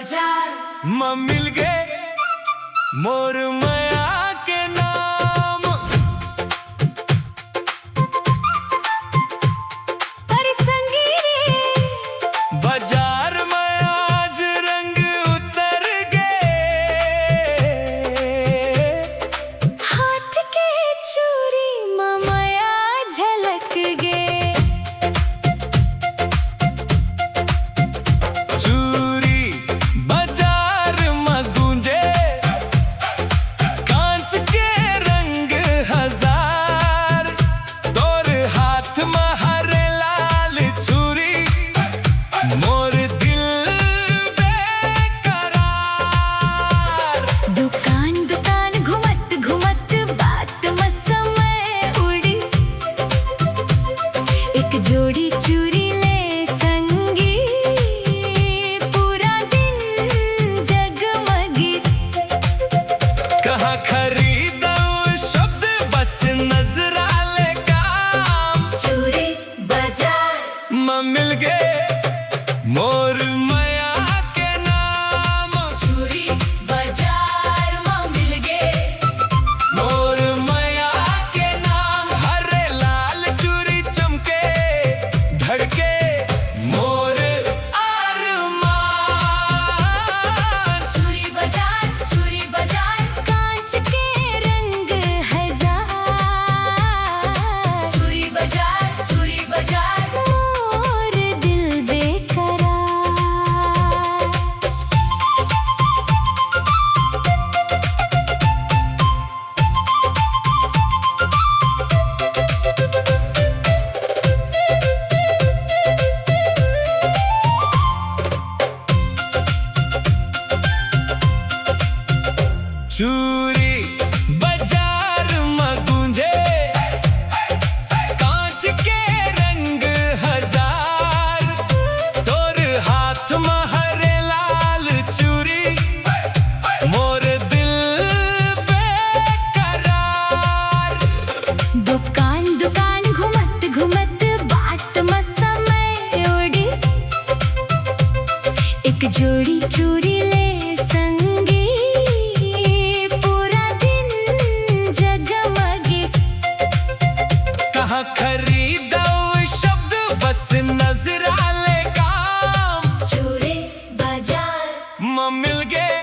बाजार मिल गए मोर माया के नाम। पर संगीरे बाजार में आज रंग उतर गए, हाथ के चूरी माया झलक गे। चूरी बाजार में गूंजे, कांच के रंग हजार, तोर हाथ में हरे लाल चूरी, मोर दिल बेकरार। दुकान दुकान घुमत घुमत बात में समय उड़ीस, एक जोड़ी चूरी ले संगी पूरा दिन जगमगिस। कहाँ खरीदूं शब्द बस नजरा ले काम। चूरी बाजार मिल गए मोर माया के नाम। चूरी बाजार में मिल गए मोर माया के नाम, हरे लाल चूरी चमके धड़के मोर अरमान। चूरी बाजार कांच के रंग हजार। चूरी बाजार मोर दिल बेकरार। चूरी बाजार में गूंजे, कांच के रंग हजार, तोर हाथ में हरे लाल चूरी, मोर दिल बेकरार। दुकान दुकान घुमत घुमत बात में समय उड़ीस, एक जोड़ी चूरी ले संगी पूरा दिन जगमगिस। कहाँ खरीदूं शब्द बस नजरा ले काम। चूरी बाजार मिल गए